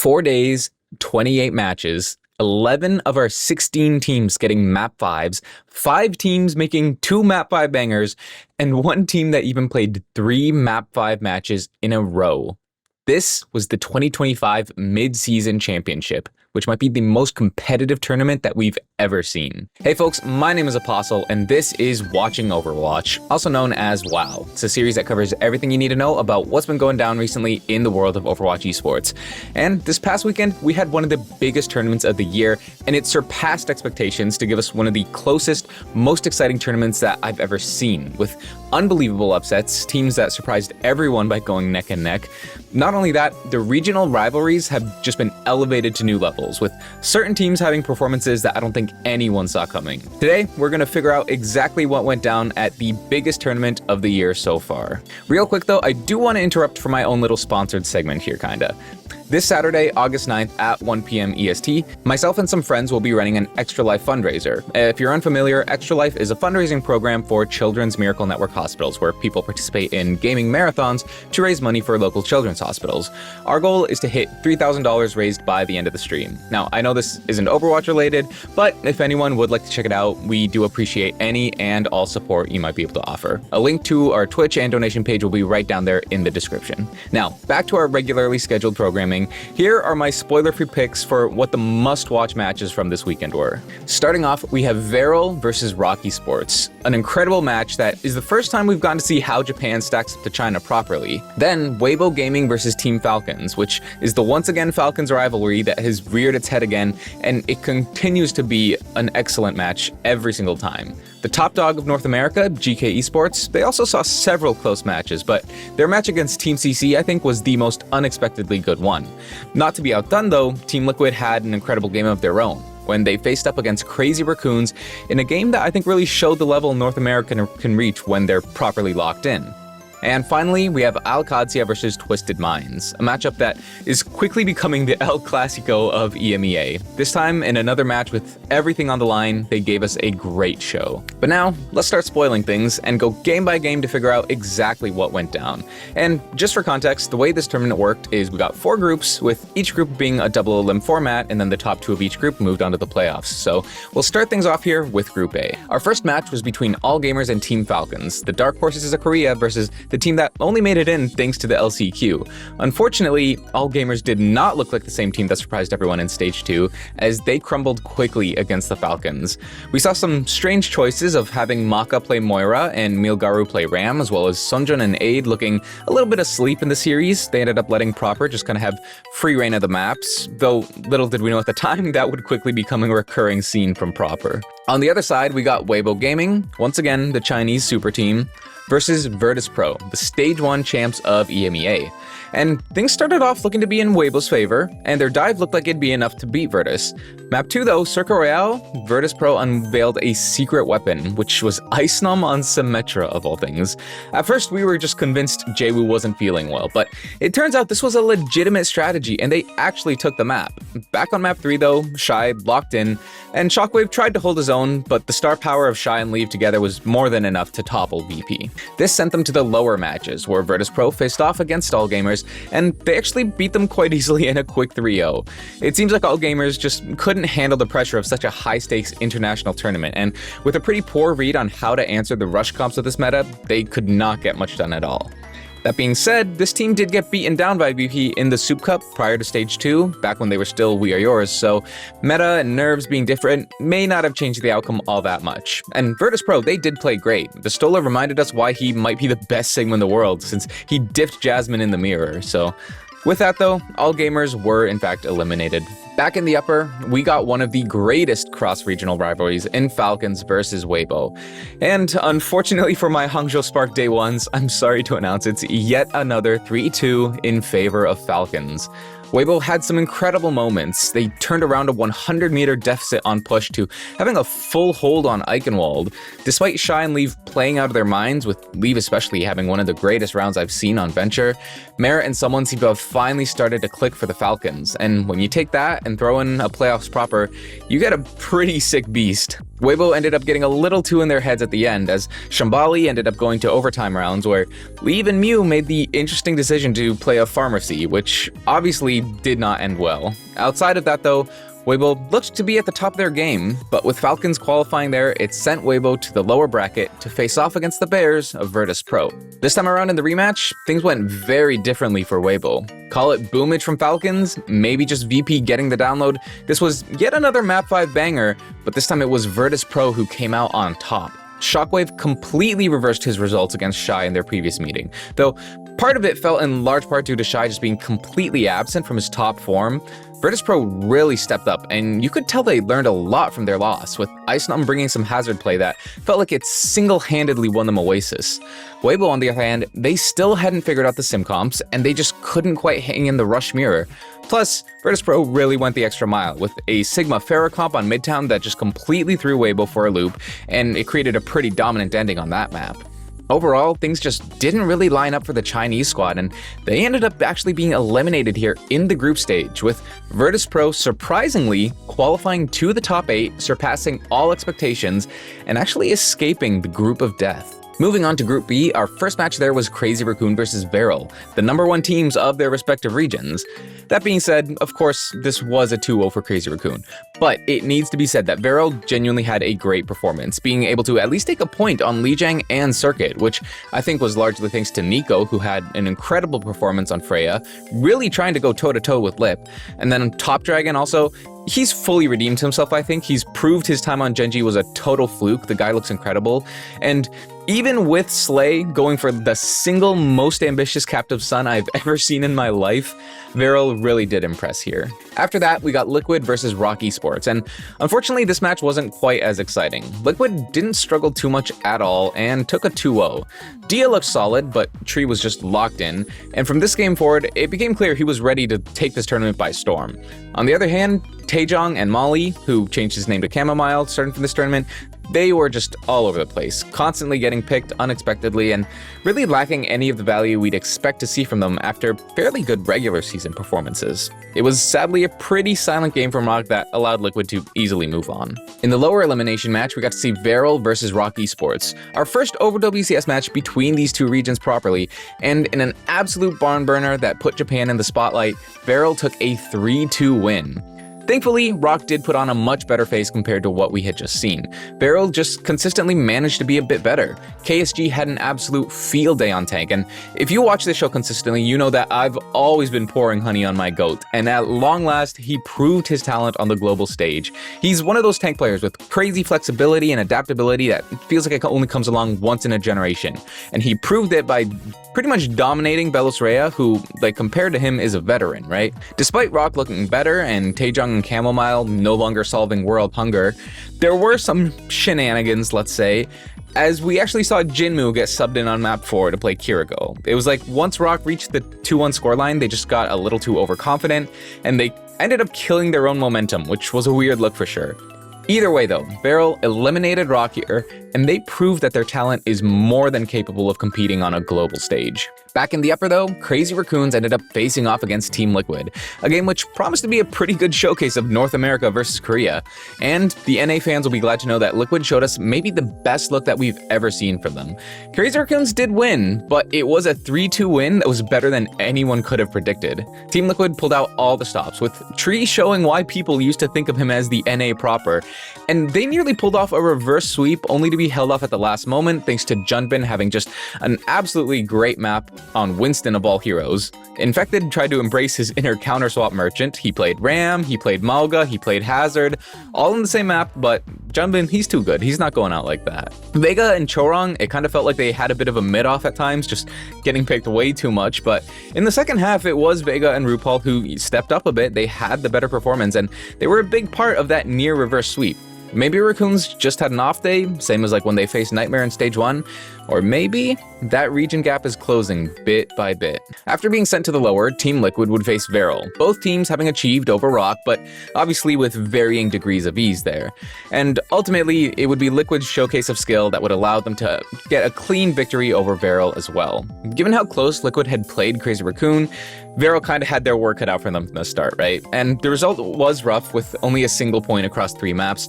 4 days, 28 matches, 11 of our 16 teams getting map 5s, 5 teams making 2 map 5 bangers, and 1 team that even played 3 map 5 matches in a row. This was the 2025 Midseason Championship, which might be the most competitive tournament that we've ever seen. Hey folks, my name is Apostle, and this is Watching Overwatch, also known as WoW. It's a series that covers everything you need to know about what's been going down recently in the world of Overwatch Esports. And this past weekend, we had one of the biggest tournaments of the year, and it surpassed expectations to give us one of the closest, most exciting tournaments that I've ever seen, with unbelievable upsets, teams that surprised everyone by going neck and neck. Not only that, the regional rivalries have just been elevated to new levels, with certain teams having performances that I don't think anyone saw coming. Today, we're going to figure out exactly what went down at the biggest tournament of the year so far. Real quick though, I do want to interrupt for my own little sponsored segment here, kinda. This Saturday, August 9th at 1 p.m. EST, myself and some friends will be running an Extra Life fundraiser. If you're unfamiliar, Extra Life is a fundraising program for Children's Miracle Network hospitals where people participate in gaming marathons to raise money for local children's hospitals. Our goal is to hit $3,000 raised by the end of the stream. Now, I know this isn't Overwatch related, but if anyone would like to check it out, we do appreciate any and all support you might be able to offer. A link to our Twitch and donation page will be right down there in the description. Now, back to our regularly scheduled programming. Here are my spoiler-free picks for what the must-watch matches from this weekend were. Starting off, we have Veryl versus Rocky Sports, an incredible match that is the first time we've gotten to see how Japan stacks up to China properly. Then, Weibo Gaming versus Team Falcons, which is the once again Falcons rivalry that has reared its head again, and it continues to be an excellent match every single time. The top dog of North America, GK Esports, they also saw several close matches, but their match against Team CC I think was the most unexpectedly good one. Not to be outdone though, Team Liquid had an incredible game of their own, when they faced up against Crazy Raccoons in a game that I think really showed the level North America can reach when they're properly locked in. And finally, we have Alcadia versus Twisted Minds, a matchup that is quickly becoming the El Clasico of EMEA. This time, in another match with everything on the line, they gave us a great show. But now, let's start spoiling things and go game by game to figure out exactly what went down. And just for context, the way this tournament worked is we got 4 groups, with each group being a double elim format, and then the top 2 of each group moved on to the playoffs. So we'll start things off here with Group A. Our first match was between All Gamers and Team Falcons, the Dark Horses of Korea versus the team that only made it in thanks to the LCQ. Unfortunately, All Gamers did not look like the same team that surprised everyone in Stage 2, as they crumbled quickly against the Falcons. We saw some strange choices of having Maka play Moira and Milgaru play Ram, as well as Sunjun and Aid looking a little bit asleep in the series. They ended up letting Proper just kind of have free reign of the maps, though little did we know at the time that would quickly become a recurring scene from Proper. On the other side, we got Weibo Gaming, once again the Chinese super team, versus Virtus Pro, the Stage 1 champs of EMEA. And things started off looking to be in Weibo's favor, and their dive looked like it'd be enough to beat Virtus. Map 2 though, Circa Royale, Virtus Pro unveiled a secret weapon, which was Ice Numb on Symmetra of all things. At first we were just convinced Jwoo wasn't feeling well, but it turns out this was a legitimate strategy, and they actually took the map. Back on map 3 though, Shy locked in, and Shockwave tried to hold his own, but the star power of Shy and Leave together was more than enough to topple VP. This sent them to the lower matches, where Virtus Pro faced off against All Gamers, and they actually beat them quite easily in a quick 3-0. It seems like All Gamers just couldn't handle the pressure of such a high-stakes international tournament, and with a pretty poor read on how to answer the rush comps of this meta, they could not get much done at all. That being said, this team did get beaten down by VP in the Soup Cup prior to Stage 2, back when they were still We Are Yours, so meta and nerves being different may not have changed the outcome all that much. And Virtus Pro, they did play great. Vistola reminded us why he might be the best Sigma in the world, since he dipped Jasmine in the mirror, so with that though, All Gamers were in fact eliminated. Back in the upper, we got one of the greatest cross-regional rivalries in Falcons versus Weibo. And unfortunately for my Hangzhou Spark Day 1s, I'm sorry to announce it's yet another 3-2 in favor of Falcons. Weibo had some incredible moments. They turned around a 100-meter deficit on push to having a full hold on Eichenwald. Despite Shy and Leave playing out of their minds, with Leave especially having one of the greatest rounds I've seen on Venture, Merit and someone seem to have finally started to click for the Falcons. And when you take that and throw in a playoffs proper, you get a pretty sick beast. Weibo ended up getting a little too in their heads at the end, as Shambali ended up going to overtime rounds where Leave and Mew made the interesting decision to play a Pharmacy, which obviously really did not end well. Outside of that though, Weibo looked to be at the top of their game, but with Falcons qualifying there, it sent Weibo to the lower bracket to face off against the Bears of Virtus Pro. This time around in the rematch, things went very differently for Weibo. Call it boomage from Falcons, maybe just VP getting the download. This was yet another Map 5 banger, but this time it was Virtus Pro who came out on top. Shockwave completely reversed his results against Shy in their previous meeting, though part of it fell in large part due to Shy just being completely absent from his top form. Virtus Pro really stepped up, and you could tell they learned a lot from their loss, with Icenum bringing some hazard play that felt like it single-handedly won them Oasis. Weibo, on the other hand, they still hadn't figured out the sim comps, and they just couldn't quite hang in the rush mirror. Plus, Virtus Pro really went the extra mile, with a Sigma Pharah comp on Midtown that just completely threw Weibo for a loop, and it created a pretty dominant ending on that map. Overall, things just didn't really line up for the Chinese squad, and they ended up actually being eliminated here in the group stage, with Virtus Pro surprisingly qualifying to the top 8, surpassing all expectations, and actually escaping the group of death. Moving on to Group B, our first match there was Crazy Raccoon versus Viral, the #1 teams of their respective regions. That being said, of course, this was a 2-0 for Crazy Raccoon, but it needs to be said that Viral genuinely had a great performance, being able to at least take a point on Lijiang and Circuit, which I think was largely thanks to Nico, who had an incredible performance on Freya, really trying to go toe-to-toe with Lip. And then Top Dragon also, he's fully redeemed himself, I think. He's proved his time on Genji was a total fluke. The guy looks incredible. And even with Slay going for the single most ambitious captive son I've ever seen in my life, Viral really did impress here. After that, we got Liquid versus Rock Esports, and unfortunately this match wasn't quite as exciting. Liquid didn't struggle too much at all and took a 2-0. Dia looked solid, but Tree was just locked in, and from this game forward, it became clear he was ready to take this tournament by storm. On the other hand, Taejong and Molly, who changed his name to Chamomile starting from this tournament, they were just all over the place, constantly getting picked unexpectedly and really lacking any of the value we'd expect to see from them after fairly good regular season performances. It was sadly a pretty silent game from Rock that allowed Liquid to easily move on. In the lower elimination match, we got to see Viral versus Rock Esports, our first WCS match between these two regions properly, and in an absolute barn burner that put Japan in the spotlight, Viral took a 3-2 win. Thankfully, Rock did put on a much better face compared to what we had just seen. Viral just consistently managed to be a bit better. KSG had an absolute field day on tank, and if you watch this show consistently, you know that I've always been pouring honey on my goat, and at long last, he proved his talent on the global stage. He's one of those tank players with crazy flexibility and adaptability that feels like it only comes along once in a generation, and he proved it by pretty much dominating Belos Rhea, who, like, compared to him, is a veteran, right? Despite Rock looking better and Taejong and Chamomile no longer solving world hunger, there were some shenanigans, let's say, as we actually saw Jinmu get subbed in on map 4 to play Kiriko. It was like once Rock reached the 2-1 scoreline, they just got a little too overconfident, and they ended up killing their own momentum, which was a weird look for sure. Either way though, Viral eliminated Rock here, and they proved that their talent is more than capable of competing on a global stage. Back in the upper though, Crazy Raccoons ended up facing off against Team Liquid, a game which promised to be a pretty good showcase of North America versus Korea. And the NA fans will be glad to know that Liquid showed us maybe the best look that we've ever seen from them. Crazy Raccoons did win, but it was a 3-2 win that was better than anyone could have predicted. Team Liquid pulled out all the stops, with Tree showing why people used to think of him as the NA proper, and they nearly pulled off a reverse sweep only to be held off at the last moment thanks to Junbin having just an absolutely great map on Winston of all heroes. Infected tried to embrace his inner counter-swap merchant. He played Ram, he played Malga, he played Hazard, all in the same map, but Junbin, he's too good. He's not going out like that. Vega and Chorong, it kind of felt like they had a bit of a mid-off at times, just getting picked way too much, but in the second half, it was Vega and RuPaul who stepped up a bit. They had the better performance, and they were a big part of that near reverse sweep. Maybe Raccoons just had an off day, same as like when they faced Nightmare in Stage 1, or maybe that region gap is closing bit by bit. After being sent to the lower, Team Liquid would face Viral, both teams having achieved over Rock, but obviously with varying degrees of ease there. And ultimately, it would be Liquid's showcase of skill that would allow them to get a clean victory over Viral as well. Given how close Liquid had played Crazy Raccoon, Viral kind of had their work cut out for them from the start, right? And the result was rough with only a single point across 3 maps.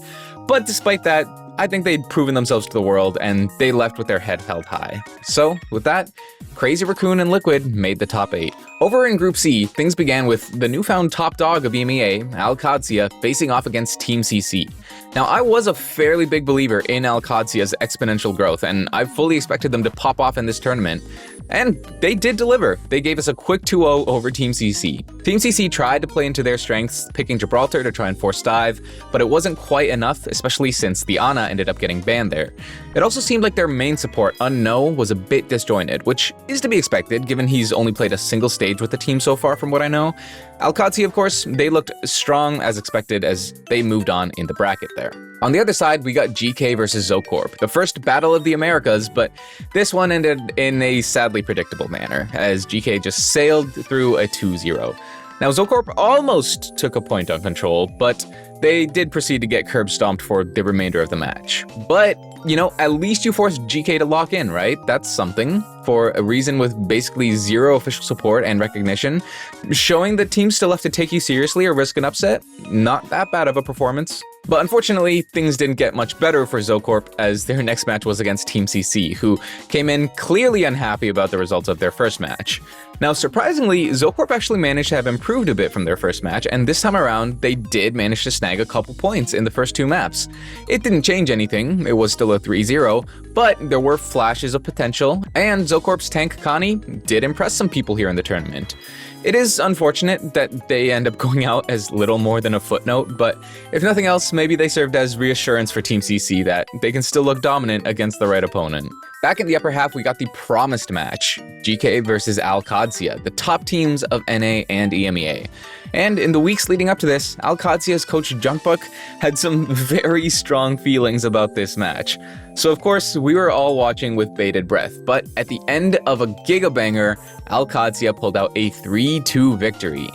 But despite that, I think they'd proven themselves to the world, and they left with their head held high. So, with that, Crazy Raccoon and Liquid made the top 8. Over in Group C, things began with the newfound top dog of EMEA, OWCS, facing off against Team CC. Now, I was a fairly big believer in OWCS's exponential growth, and I fully expected them to pop off in this tournament. And they did deliver. They gave us a quick 2-0 over Team CC. Team CC tried to play into their strengths, picking Gibraltar to try and force dive, but it wasn't quite enough, especially since the Ana ended up getting banned there. It also seemed like their main support, Unknow, was a bit disjointed, which is to be expected given he's only played a single stage with the team so far from what I know. OWCS, of course, they looked strong as expected as they moved on in the bracket there. On the other side, we got GK versus Zocorp, the first battle of the Americas, but this one ended in a sadly predictable manner, as GK just sailed through a 2-0. Now, Zocorp almost took a point on control, but they did proceed to get curb stomped for the remainder of the match. But, you know, at least you forced GK to lock in, right? That's something. For a reason with basically zero official support and recognition, showing that teams still have to take you seriously or risk an upset, not that bad of a performance. But unfortunately, things didn't get much better for Zocorp as their next match was against Team CC, who came in clearly unhappy about the results of their first match. Now, surprisingly, Zocorp actually managed to have improved a bit from their first match, and this time around, they did manage to snag a couple points in the first 2 maps. It didn't change anything, it was still a 3-0, but there were flashes of potential, and Zocorp's tank Connie did impress some people here in the tournament. It is unfortunate that they end up going out as little more than a footnote, but if nothing else, maybe they served as reassurance for Team CC that they can still look dominant against the right opponent. Back in the upper half, we got the promised match, GK versus OWCS, the top teams of NA and EMEA. And in the weeks leading up to this, OWCS's coach Junkbuck had some very strong feelings about this match. So of course, we were all watching with bated breath, but at the end of a gigabanger, OWCS pulled out a 3-2 victory.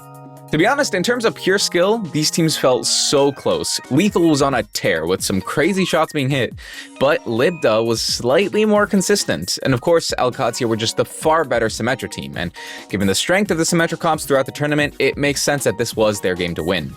To be honest, in terms of pure skill, these teams felt so close. Lethal was on a tear with some crazy shots being hit, but Libda was slightly more consistent. And of course, OWCS were just the far better Symmetra team, and given the strength of the Symmetra comps throughout the tournament, it makes sense that this was their game to win.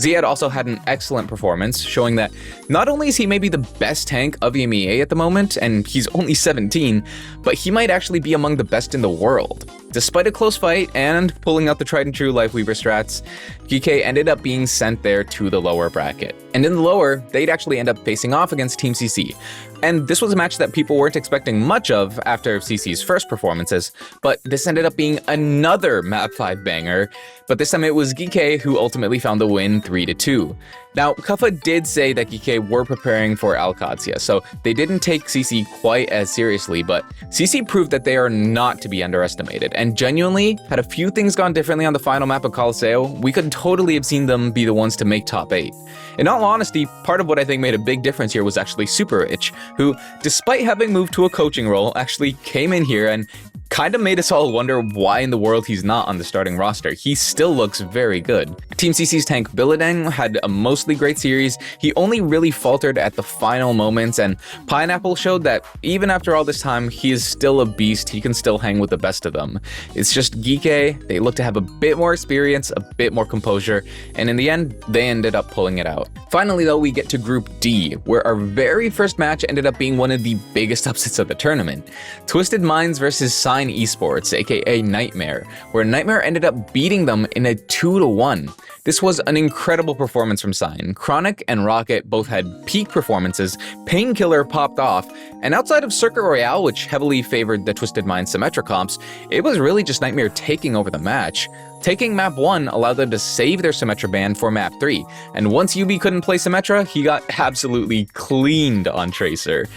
Ziad also had an excellent performance, showing that not only is he maybe the best tank of EMEA at the moment, and he's only 17, but he might actually be among the best in the world. Despite a close fight and pulling out the tried and true Lifeweaver strats, GK ended up being sent there to the lower bracket. And in the lower, they'd actually end up facing off against Team CC. And this was a match that people weren't expecting much of after CC's first performances, but this ended up being another Map 5 banger, but this time it was GK who ultimately found the win 3-2. Now, Kuffa did say that GK were preparing for OWCS, so they didn't take CC quite as seriously, but CC proved that they are not to be underestimated, and genuinely, had a few things gone differently on the final map of Colosseo, we could totally have seen them be the ones to make top 8. In all honesty, part of what I think made a big difference here was actually Super Rich, who, despite having moved to a coaching role, actually came in here and kind of made us all wonder why in the world he's not on the starting roster. He still looks very good. Team CC's tank Billadeng had a mostly great series. He only really faltered at the final moments, and Pineapple showed that even after all this time, he is still a beast. He can still hang with the best of them. It's just Geeke, they look to have a bit more experience, a bit more composure, and in the end, they ended up pulling it out. Finally though, we get to Group D, where our very first match ended up being one of the biggest upsets of the tournament. Twisted Minds versus Esports, aka Nightmare, where Nightmare ended up beating them in a 2-1. This was an incredible performance from Sign. Chronic and Rocket both had peak performances, Painkiller popped off, and outside of Circuit Royale, which heavily favored the Twisted Minds Symmetra comps, it was really just Nightmare taking over the match. Taking Map 1 allowed them to save their Symmetra ban for Map 3, and once UB couldn't play Symmetra, he got absolutely cleaned on Tracer.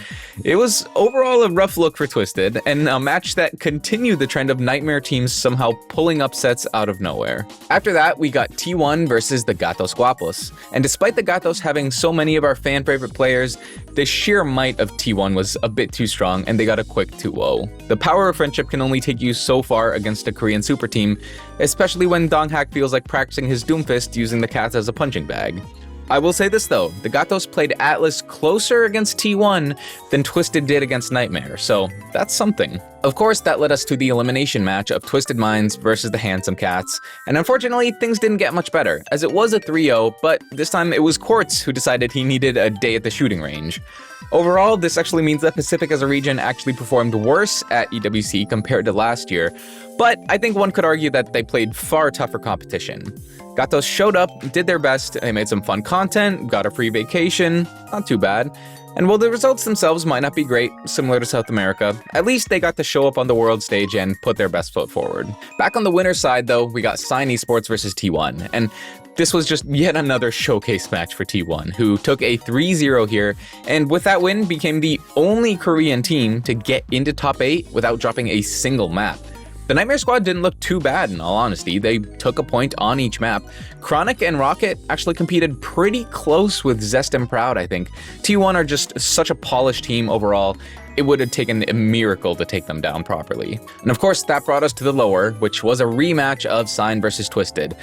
It was overall a rough look for Twisted, and a match that continued the trend of Nightmare teams somehow pulling upsets out of nowhere. After that, we got T1 versus the Gatos Guapos, and despite the Gatos having so many of our fan favorite players, the sheer might of T1 was a bit too strong, and they got a quick 2-0. The power of friendship can only take you so far against a Korean super team, especially when Donghak feels like practicing his Doomfist using the cats as a punching bag. I will say this though, the Gatos played Atlas closer against T1 than Twisted did against Nightmare, so that's something. Of course, that led us to the elimination match of Twisted Minds versus the Handsome Cats, and unfortunately, things didn't get much better, as it was a 3-0, but this time it was Quartz who decided he needed a day at the shooting range. Overall, this actually means that Pacific as a region actually performed worse at EWC compared to last year, but I think one could argue that they played far tougher competition. Gatos showed up, did their best, they made some fun content, got a free vacation, not too bad. And while the results themselves might not be great, similar to South America, at least they got to show up on the world stage and put their best foot forward. Back on the winner's side though, we got Sign Esports versus T1, and this was just yet another showcase match for T1, who took a 3-0 here, and with that win became the only Korean team to get into top 8 without dropping a single map. The Nightmare Squad didn't look too bad in all honesty, they took a point on each map. Chronic and Rocket actually competed pretty close with Zest and Proud, I think. T1 are just such a polished team overall, it would have taken a miracle to take them down properly. And of course, that brought us to the lower, which was a rematch of Sign versus Twisted.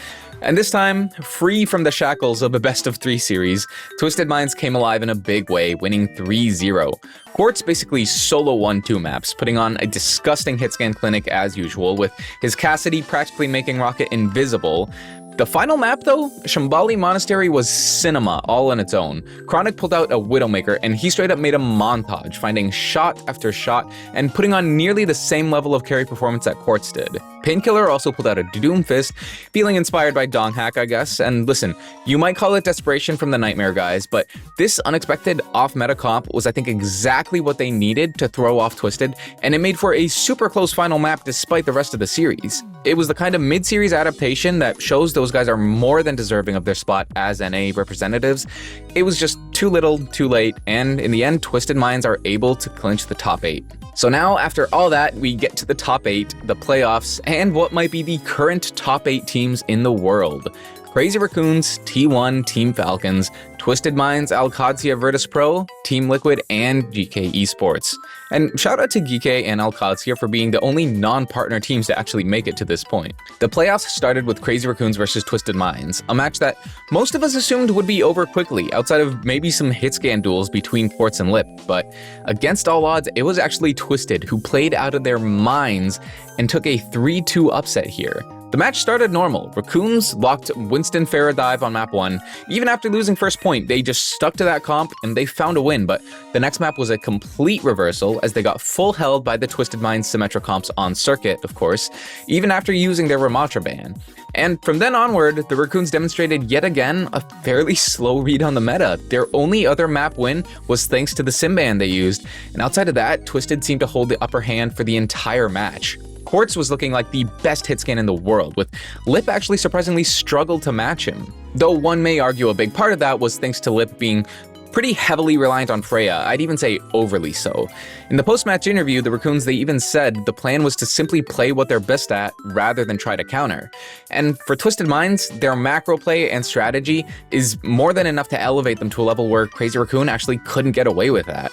And this time, free from the shackles of a best-of-3 series, Twisted Minds came alive in a big way, winning 3-0. Quartz basically solo won 2 maps, putting on a disgusting hitscan clinic as usual, with his Cassidy practically making Rocket invisible. The final map though, Shambali Monastery was cinema all on its own. Chronic pulled out a Widowmaker and he straight up made a montage, finding shot after shot and putting on nearly the same level of carry performance that Quartz did. Painkiller also pulled out a Doomfist, feeling inspired by Donghack, I guess. And listen, you might call it desperation from the Nightmare guys, but this unexpected off-meta comp was I think exactly what they needed to throw off Twisted, and it made for a super close final map despite the rest of the series. It was the kind of mid-series adaptation that shows those guys are more than deserving of their spot as NA representatives. It was just too little, too late, and in the end, Twisted Minds are able to clinch the top 8. So now, after all that, we get to the top 8, the playoffs, and what might be the current top 8 teams in the world. Crazy Raccoons, T1, Team Falcons, Twisted Minds, Alcadzia Virtus Pro, Team Liquid, and GK Esports. And shout out to GK and Alcadzia for being the only non-partner teams to actually make it to this point. The playoffs started with Crazy Raccoons versus Twisted Minds, a match that most of us assumed would be over quickly, outside of maybe some hitscan duels between Quartz and Lip, but against all odds, it was actually Twisted who played out of their minds and took a 3-2 upset here. The match started normal. Raccoons locked Winston Farah dive on map 1. Even after losing first point, they just stuck to that comp and they found a win, but the next map was a complete reversal as they got full held by the Twisted Minds Symmetra comps on circuit, of course, even after using their Ramatra ban. And from then onward, the Raccoons demonstrated yet again a fairly slow read on the meta. Their only other map win was thanks to the Sim ban they used, and outside of that, Twisted seemed to hold the upper hand for the entire match. Quartz was looking like the best hitscan in the world, with Lip actually surprisingly struggled to match him. Though one may argue a big part of that was thanks to Lip being pretty heavily reliant on Freya, I'd even say overly so. In the post-match interview, the Raccoons, they even said the plan was to simply play what they're best at rather than try to counter. And for Twisted Minds, their macro play and strategy is more than enough to elevate them to a level where Crazy Raccoon actually couldn't get away with that.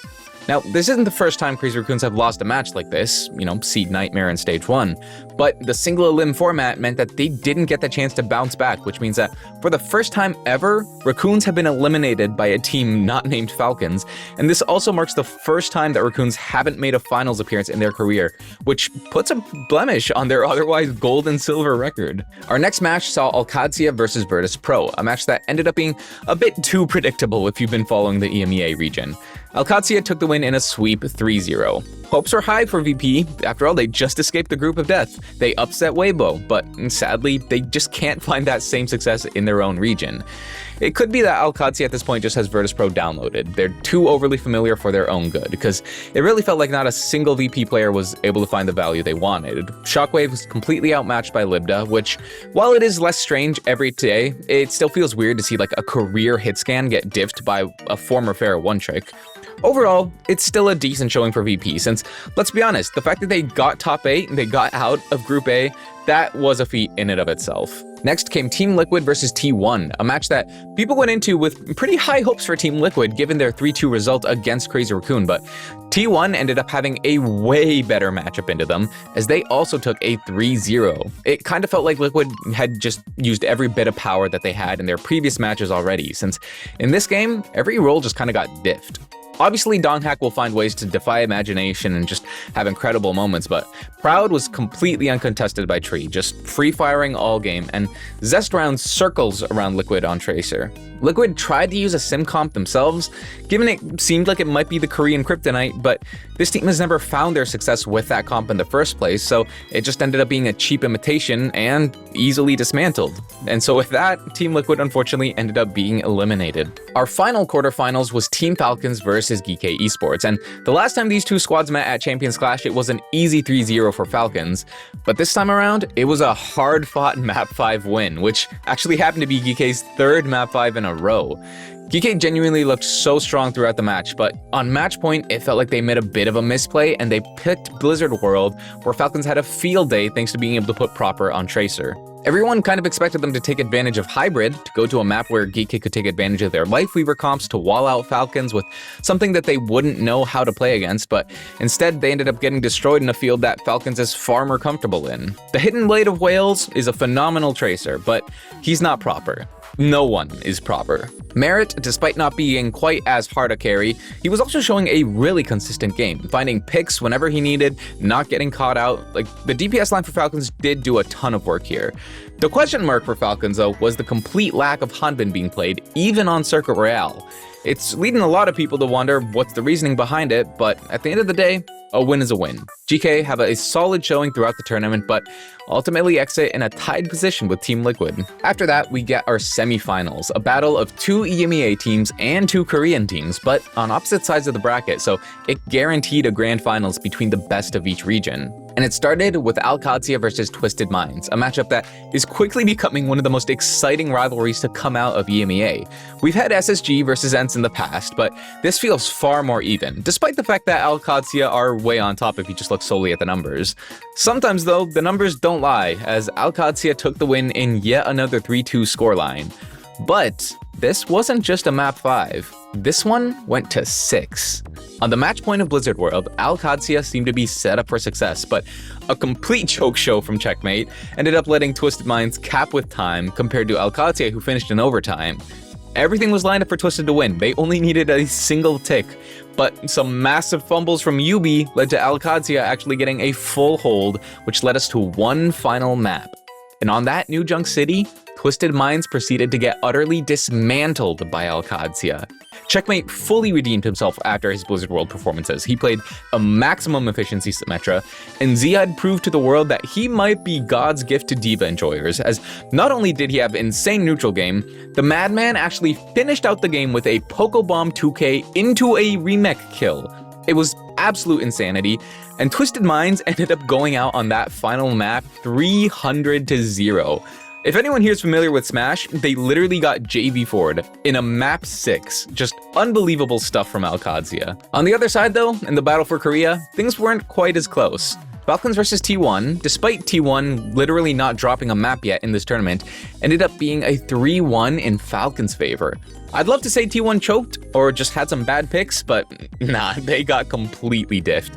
Now, this isn't the first time Crazy Raccoons have lost a match like this, Seed Nightmare in Stage 1, but the single elim format meant that they didn't get the chance to bounce back, which means that for the first time ever, Raccoons have been eliminated by a team not named Falcons, and this also marks the first time that Raccoons haven't made a finals appearance in their career, which puts a blemish on their otherwise gold and silver record. Our next match saw Alcadzia versus Virtus Pro, a match that ended up being a bit too predictable if you've been following the EMEA region. Alcadzia took the win in a sweep 3-0. Hopes were high for VP. After all, they just escaped the group of death. They upset Weibo, but sadly, they just can't find that same success in their own region. It could be that Alcadzia at this point just has Virtus Pro downloaded. They're too overly familiar for their own good, because it really felt like not a single VP player was able to find the value they wanted. Shockwave was completely outmatched by Libda, which, while it is less strange every day, it still feels weird to see like a career hitscan get diffed by a former Pharah one-trick. Overall, it's still a decent showing for VP, since, let's be honest, the fact that they got top 8 and they got out of Group A, that was a feat in and of itself. Next came Team Liquid versus T1, a match that people went into with pretty high hopes for Team Liquid given their 3-2 result against Crazy Raccoon, but T1 ended up having a way better matchup into them, as they also took a 3-0. It kind of felt like Liquid had just used every bit of power that they had in their previous matches already, since in this game, every role just kind of got diffed. Obviously, Donghak will find ways to defy imagination and just have incredible moments, but Proud was completely uncontested by Tree, just free-firing all game, and Zest round circles around Liquid on Tracer. Liquid tried to use a sim comp themselves, given it seemed like it might be the Korean Kryptonite, but this team has never found their success with that comp in the first place, so it just ended up being a cheap imitation and easily dismantled. And so with that, Team Liquid unfortunately ended up being eliminated. Our final quarterfinals was Team Falcons versus GK Esports, and the last time these two squads met at Champions Clash, it was an easy 3-0 for Falcons, but this time around, it was a hard-fought Map 5 win, which actually happened to be GK's third Map 5 in a row. GK genuinely looked so strong throughout the match, but on match point, it felt like they made a bit of a misplay and they picked Blizzard World, where Falcons had a field day thanks to being able to put proper on Tracer. Everyone kind of expected them to take advantage of Hybrid, to go to a map where GK could take advantage of their Lifeweaver comps to wall out Falcons with something that they wouldn't know how to play against, but instead they ended up getting destroyed in a field that Falcons is far more comfortable in. The Hidden Blade of Whales is a phenomenal Tracer, but he's not proper. No one is proper. Merit, despite not being quite as hard a carry, he was also showing a really consistent game, finding picks whenever he needed, not getting caught out. Like, the DPS line for Falcons did do a ton of work here. The question mark for Falcons, though, was the complete lack of Hanbin being played, even on Circuit Royale. It's leading a lot of people to wonder what's the reasoning behind it, but at the end of the day, a win is a win. GK have a solid showing throughout the tournament, but ultimately exit in a tied position with Team Liquid. After that, we get our semifinals, a battle of 2 EMEA teams and 2 Korean teams, but on opposite sides of the bracket, so it guaranteed a grand finals between the best of each region. And it started with OWCS versus Twisted Minds, a matchup that is quickly becoming one of the most exciting rivalries to come out of EMEA. We've had SSG versus ENCE in the past, but this feels far more even, despite the fact that OWCS are way on top if you just look solely at the numbers. Sometimes though, the numbers don't lie, as OWCS took the win in yet another 3-2 scoreline. But this wasn't just a map 5. This one went to 6. On the match point of Blizzard World, OWCS seemed to be set up for success, but a complete choke show from Checkmate ended up letting Twisted Minds cap with time compared to OWCS, who finished in overtime. Everything was lined up for Twisted to win. They only needed a single tick, but some massive fumbles from Yubi led to OWCS actually getting a full hold, which led us to one final map. And on that New Junk City, Twisted Minds proceeded to get utterly dismantled by OWCS. Checkmate fully redeemed himself after his Blizzard World performances. He played a maximum efficiency Symmetra, and Ziad proved to the world that he might be God's gift to D.Va enjoyers, as not only did he have insane neutral game, the Madman actually finished out the game with a Pokebomb 2K into a remake kill. It was absolute insanity, and Twisted Minds ended up going out on that final map 300-0. If anyone here is familiar with Smash, they literally got JV4'd in a map 6. Just unbelievable stuff from OWCS. On the other side though, in the battle for Korea, things weren't quite as close. Falcons versus T1, despite T1 literally not dropping a map yet in this tournament, ended up being a 3-1 in Falcons' favor. I'd love to say T1 choked or just had some bad picks, but nah, they got completely diffed.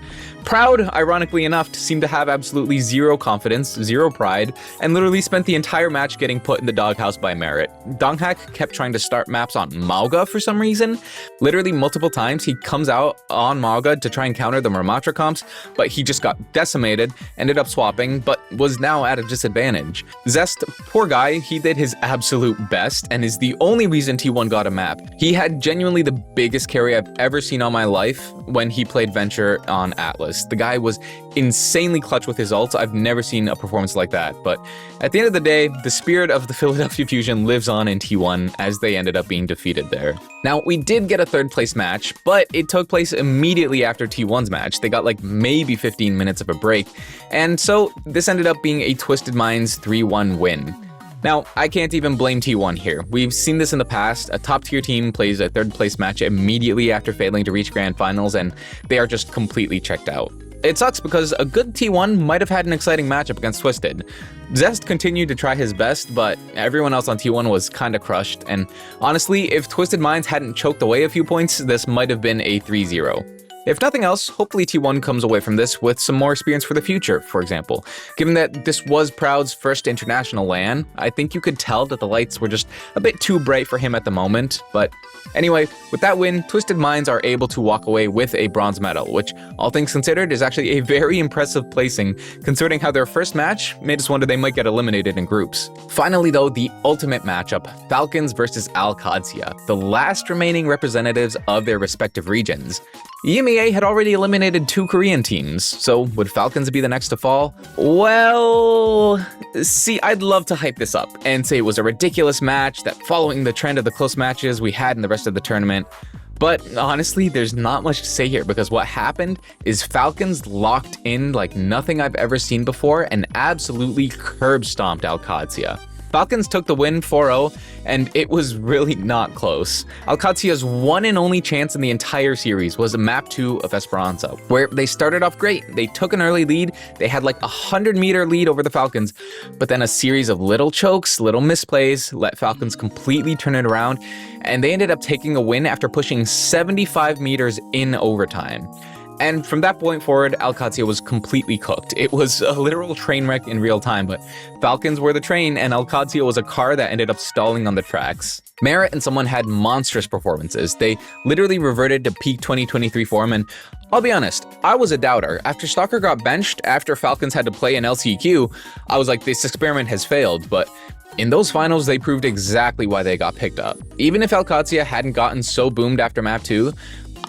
Proud, ironically enough, seemed to have absolutely zero confidence, zero pride, and literally spent the entire match getting put in the doghouse by Merit. Donghak kept trying to start maps on Mauga for some reason. Literally multiple times he comes out on Mauga to try and counter the Ramatra comps, but he just got decimated, ended up swapping, but was now at a disadvantage. Zest, poor guy, he did his absolute best and is the only reason T1 got a map. He had genuinely the biggest carry I've ever seen on my life when he played Venture on Atlas. The guy was insanely clutch with his ults. I've never seen a performance like that, but at the end of the day, the spirit of the Philadelphia Fusion lives on in T1 as they ended up being defeated there. Now, we did get a third place match, but it took place immediately after T1's match. They got like maybe 15 minutes of a break, and so this ended up being a Twisted Minds 3-1 win. Now, I can't even blame T1 here. We've seen this in the past. A top-tier team plays a third-place match immediately after failing to reach Grand Finals, and they are just completely checked out. It sucks because a good T1 might have had an exciting matchup against Twisted. Zest continued to try his best, but everyone else on T1 was kinda crushed, and honestly, if Twisted Minds hadn't choked away a few points, this might have been a 3-0. If nothing else, hopefully T1 comes away from this with some more experience for the future, for example. Given that this was Proud's first international LAN, I think you could tell that the lights were just a bit too bright for him at the moment, but anyway, with that win, Twisted Minds are able to walk away with a bronze medal, which, all things considered, is actually a very impressive placing, considering how their first match made us wonder they might get eliminated in groups. Finally though, the ultimate matchup, Falcons versus OWCS, the last remaining representatives of their respective regions. EMEA had already eliminated 2 Korean teams, so would Falcons be the next to fall? Well, see, I'd love to hype this up and say it was a ridiculous match that following the trend of the close matches we had in the rest of the tournament. But honestly, there's not much to say here because what happened is Falcons locked in like nothing I've ever seen before and absolutely curb stomped OWCS. Falcons took the win 4-0, and it was really not close. OWCS's one and only chance in the entire series was map 2 of Esperanza, where they started off great. They took an early lead, they had like a 100-meter lead over the Falcons, but then a series of little chokes, little misplays, let Falcons completely turn it around, and they ended up taking a win after pushing 75 meters in overtime. And from that point forward, OWCS was completely cooked. It was a literal train wreck in real time, but Falcons were the train and OWCS was a car that ended up stalling on the tracks. Merit and someone had monstrous performances. They literally reverted to peak 2023 form, and I'll be honest, I was a doubter. After Stalker got benched, after Falcons had to play an LCQ, I was like, this experiment has failed, but in those finals, they proved exactly why they got picked up. Even if OWCS hadn't gotten so boomed after map 2,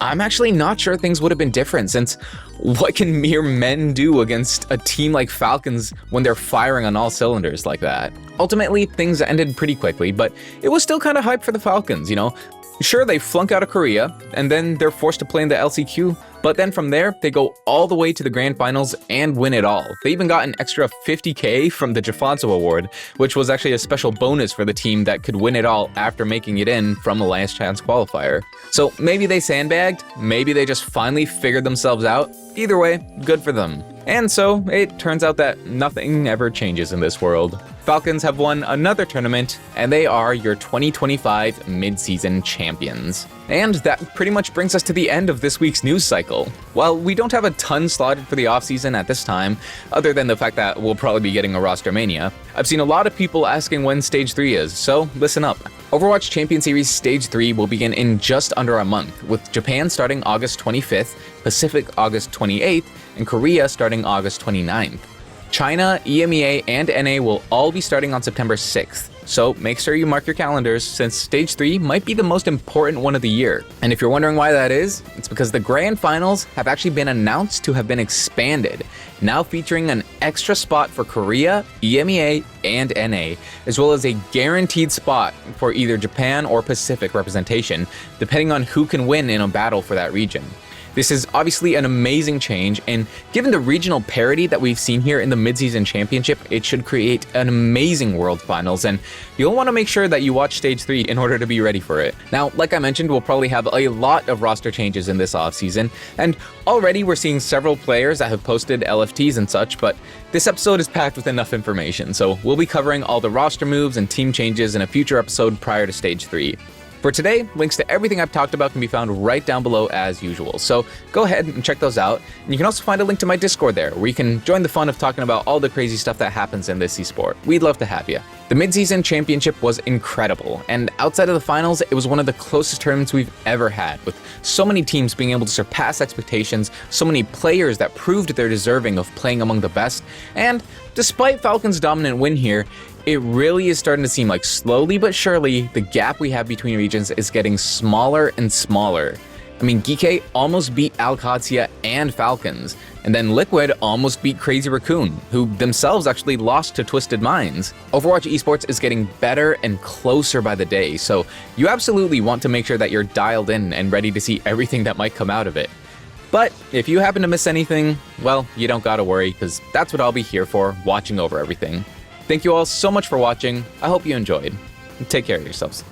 I'm actually not sure things would have been different, since what can mere men do against a team like Falcons when they're firing on all cylinders like that? Ultimately, things ended pretty quickly, but it was still kind of hype for the Falcons, you know? Sure, they flunk out of Korea, and then they're forced to play in the LCQ, but then from there, they go all the way to the grand finals and win it all. They even got an extra $50K from the Jafonso Award, which was actually a special bonus for the team that could win it all after making it in from a last chance qualifier. So maybe they sandbagged, maybe they just finally figured themselves out. Either way, good for them. And so, it turns out that nothing ever changes in this world. Falcons have won another tournament, and they are your 2025 Midseason champions. And that pretty much brings us to the end of this week's news cycle. While we don't have a ton slotted for the offseason at this time, other than the fact that we'll probably be getting a roster mania, I've seen a lot of people asking when Stage 3 is, so listen up. Overwatch Champion Series Stage 3 will begin in just under a month, with Japan starting August 25th, Pacific August 28th, and Korea starting August 29th. China, EMEA, and NA will all be starting on September 6th, so make sure you mark your calendars since Stage 3 might be the most important one of the year. And if you're wondering why that is, it's because the Grand Finals have actually been announced to have been expanded, now featuring an extra spot for Korea, EMEA, and NA, as well as a guaranteed spot for either Japan or Pacific representation, depending on who can win in a battle for that region. This is obviously an amazing change, and given the regional parity that we've seen here in the Midseason Championship, it should create an amazing World Finals, and you'll want to make sure that you watch Stage 3 in order to be ready for it. Now, like I mentioned, we'll probably have a lot of roster changes in this offseason, and already we're seeing several players that have posted LFTs and such, but this episode is packed with enough information, so we'll be covering all the roster moves and team changes in a future episode prior to Stage 3. For today, links to everything I've talked about can be found right down below as usual, so go ahead and check those out. And you can also find a link to my Discord there, where you can join the fun of talking about all the crazy stuff that happens in this esport. We'd love to have you. The Midseason Championship was incredible, and outside of the finals, it was one of the closest tournaments we've ever had, with so many teams being able to surpass expectations, so many players that proved they're deserving of playing among the best, and despite Falcons' dominant win here, it really is starting to seem like slowly but surely, the gap we have between regions is getting smaller and smaller. I mean, Geekay almost beat OWCS and Falcons, and then Liquid almost beat Crazy Raccoon, who themselves actually lost to Twisted Minds. Overwatch Esports is getting better and closer by the day, so you absolutely want to make sure that you're dialed in and ready to see everything that might come out of it. But if you happen to miss anything, well, you don't gotta worry, because that's what I'll be here for, watching over everything. Thank you all so much for watching. I hope you enjoyed. Take care of yourselves.